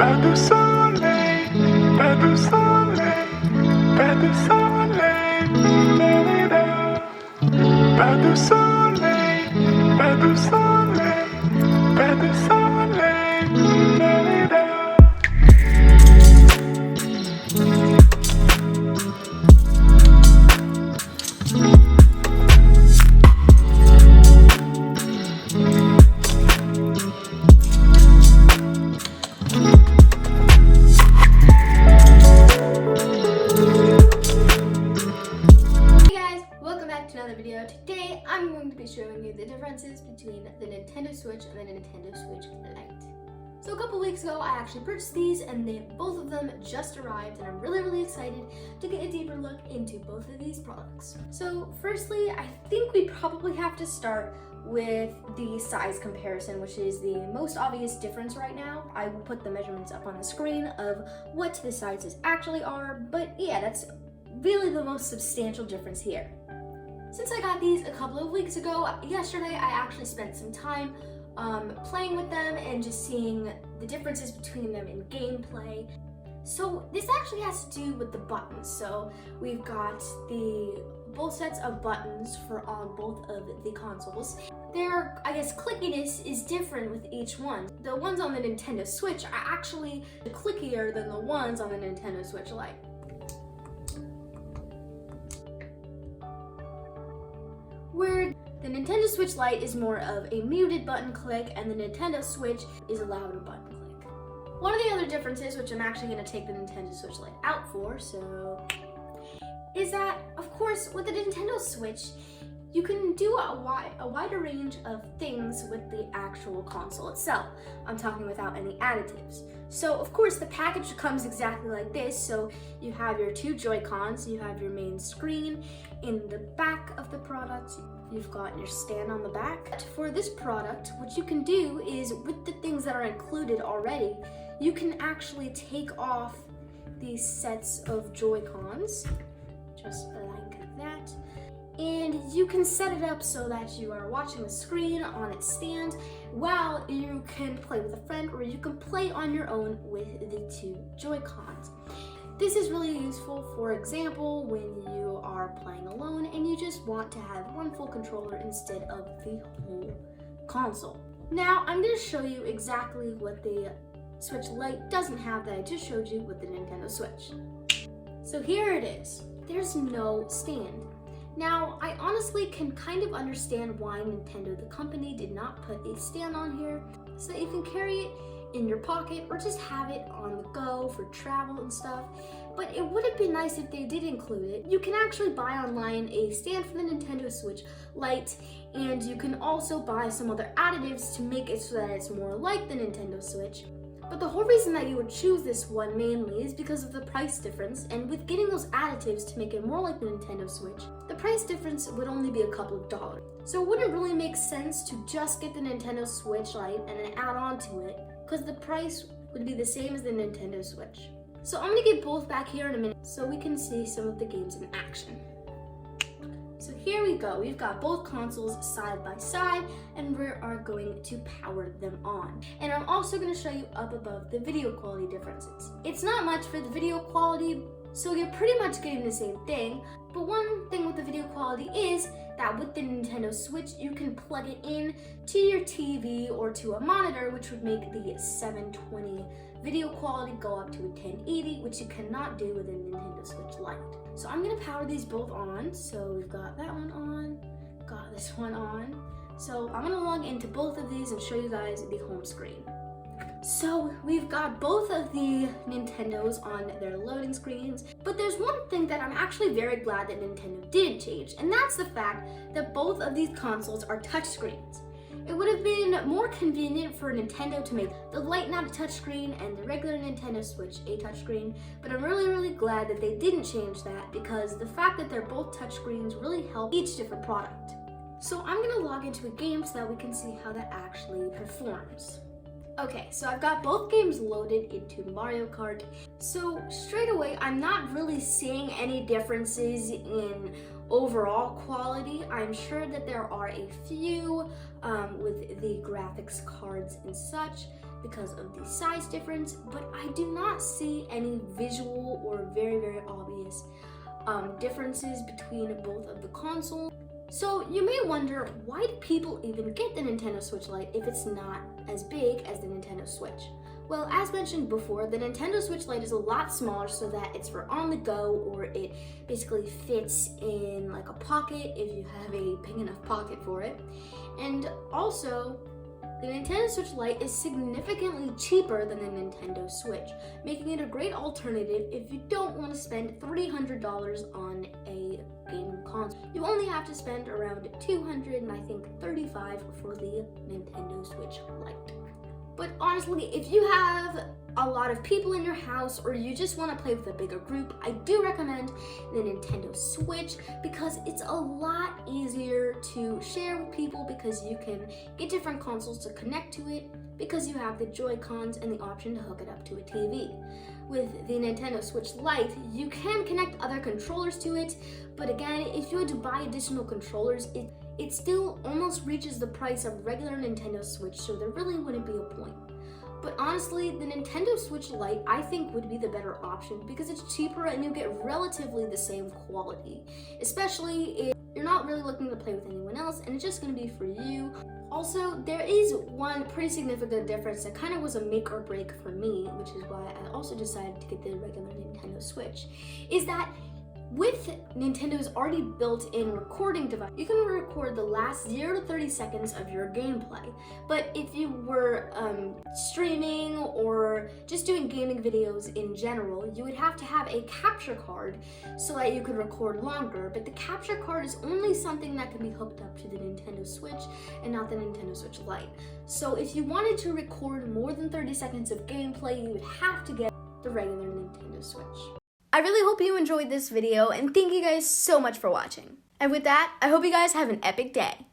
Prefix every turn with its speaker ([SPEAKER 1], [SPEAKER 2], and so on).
[SPEAKER 1] Pas de soleil, pas de soleil, pas de soleil, da-da-da. Pas de soleil, pas de soleil, pas de soleil, da-da-da.
[SPEAKER 2] Video. Today I'm going to be showing you the differences between the Nintendo Switch and the Nintendo Switch Lite. So a couple weeks ago I actually purchased these and both of them just arrived, and I'm really excited to get a deeper look into both of these products. So firstly, I think we probably have to start with the size comparison, which is the most obvious difference right now. I will put the measurements up on the screen of what the sizes actually are, but yeah, that's really the most substantial difference here. Since I got these a couple of weeks ago, yesterday I actually spent some time playing with them and just seeing the differences between them in gameplay. So this actually has to do with the buttons. So we've got both sets of buttons for on both of the consoles. Their, I guess, clickiness is different with each one. The ones on the Nintendo Switch are actually clickier than the ones on the Nintendo Switch Lite. Where the Nintendo Switch Lite is more of a muted button click and the Nintendo Switch is a louder button click. One of the other differences, which I'm actually going to take the Nintendo Switch Lite out for, is that, of course, with the Nintendo Switch, you can do a wider range of things with the actual console itself. I'm talking without any additives. So, of course, the package comes exactly like this. So you have your two Joy-Cons, you have your main screen. In the back of the product, you've got your stand on the back. For this product, what you can do is, with the things that are included already, you can actually take off these sets of Joy-Cons, just like that. And you can set it up so that you are watching the screen on its stand while you can play with a friend, or you can play on your own with the two Joy-Cons. This is really useful, for example, when you are playing alone and you just want to have one full controller instead of the whole console. Now, I'm going to show you exactly what the Switch Lite doesn't have that I just showed you with the Nintendo Switch. So here it is. There's no stand. Now, I honestly can kind of understand why Nintendo, the company, did not put a stand on here so that you can carry it in your pocket or just have it on the go for travel and stuff. But it would have been nice if they did include it. You can actually buy online a stand for the Nintendo Switch Lite, and you can also buy some other additives to make it so that it's more like the Nintendo Switch. But the whole reason that you would choose this one mainly is because of the price difference, and with getting those additives to make it more like the Nintendo Switch, the price difference would only be a couple of dollars. So it wouldn't really make sense to just get the Nintendo Switch Lite and then add on to it, because the price would be the same as the Nintendo Switch. So I'm gonna get both back here in a minute so we can see some of the games in action. So here we go, we've got both consoles side by side and we are going to power them on. And I'm also going to show you up above the video quality differences. It's not much for the video quality, so you're pretty much getting the same thing, but one thing with the video quality is that with the Nintendo Switch, you can plug it in to your TV or to a monitor, which would make the 720 video quality go up to a 1080, which you cannot do with a Nintendo Switch Lite. So I'm gonna power these both on. So we've got that one on, got this one on. So I'm gonna log into both of these and show you guys the home screen. So we've got both of the Nintendos on their loading screens, but there's one thing that I'm actually very glad that Nintendo didn't change, and that's the fact that both of these consoles are touchscreens. It would have been more convenient for Nintendo to make the Lite not a touchscreen and the regular Nintendo Switch a touchscreen, but I'm really glad that they didn't change that, because the fact that they're both touchscreens really help each different product. So I'm gonna log into a game so that we can see how that actually performs. Okay, so I've got both games loaded into Mario Kart. So straight away, I'm not really seeing any differences in overall quality. I'm sure that there are a few with the graphics cards and such. because of the size difference, but I do not see any visual or very obvious differences between both of the consoles. So you may wonder, why do people even get the Nintendo Switch Lite if it's not as big as the Nintendo Switch? Well, as mentioned before, the Nintendo Switch Lite is a lot smaller so that it's for on the go, or it basically fits in like a pocket if you have a big enough pocket for it. And also, the Nintendo Switch Lite is significantly cheaper than the Nintendo Switch, making it a great alternative if you don't want to spend $300 on a gaming console. You only have to spend around $200 and I think $35 for the Nintendo Switch Lite. But honestly, if you have a lot of people in your house or you just want to play with a bigger group, I do recommend the Nintendo Switch because it's a lot easier to share with people because you can get different consoles to connect to it because you have the Joy-Cons and the option to hook it up to a TV. With the Nintendo Switch Lite, you can connect other controllers to it, but again, if you had to buy additional controllers, it still almost reaches the price of regular Nintendo Switch, so there really wouldn't be a point. But honestly, the Nintendo Switch Lite I think would be the better option because it's cheaper and you get relatively the same quality, especially if you're not really looking to play with anyone else and it's just going to be for you. Also, there is one pretty significant difference that kind of was a make or break for me, which is why I also decided to get the regular Nintendo Switch, is that with Nintendo's already built-in recording device, you can record the last 0 to 30 seconds of your gameplay. But if you were streaming or just doing gaming videos in general, you would have to have a capture card so that you could record longer. But the capture card is only something that can be hooked up to the Nintendo Switch and not the Nintendo Switch Lite. So if you wanted to record more than 30 seconds of gameplay, you would have to get the regular Nintendo Switch. I really hope you enjoyed this video and thank you guys so much for watching. And with that, I hope you guys have an epic day.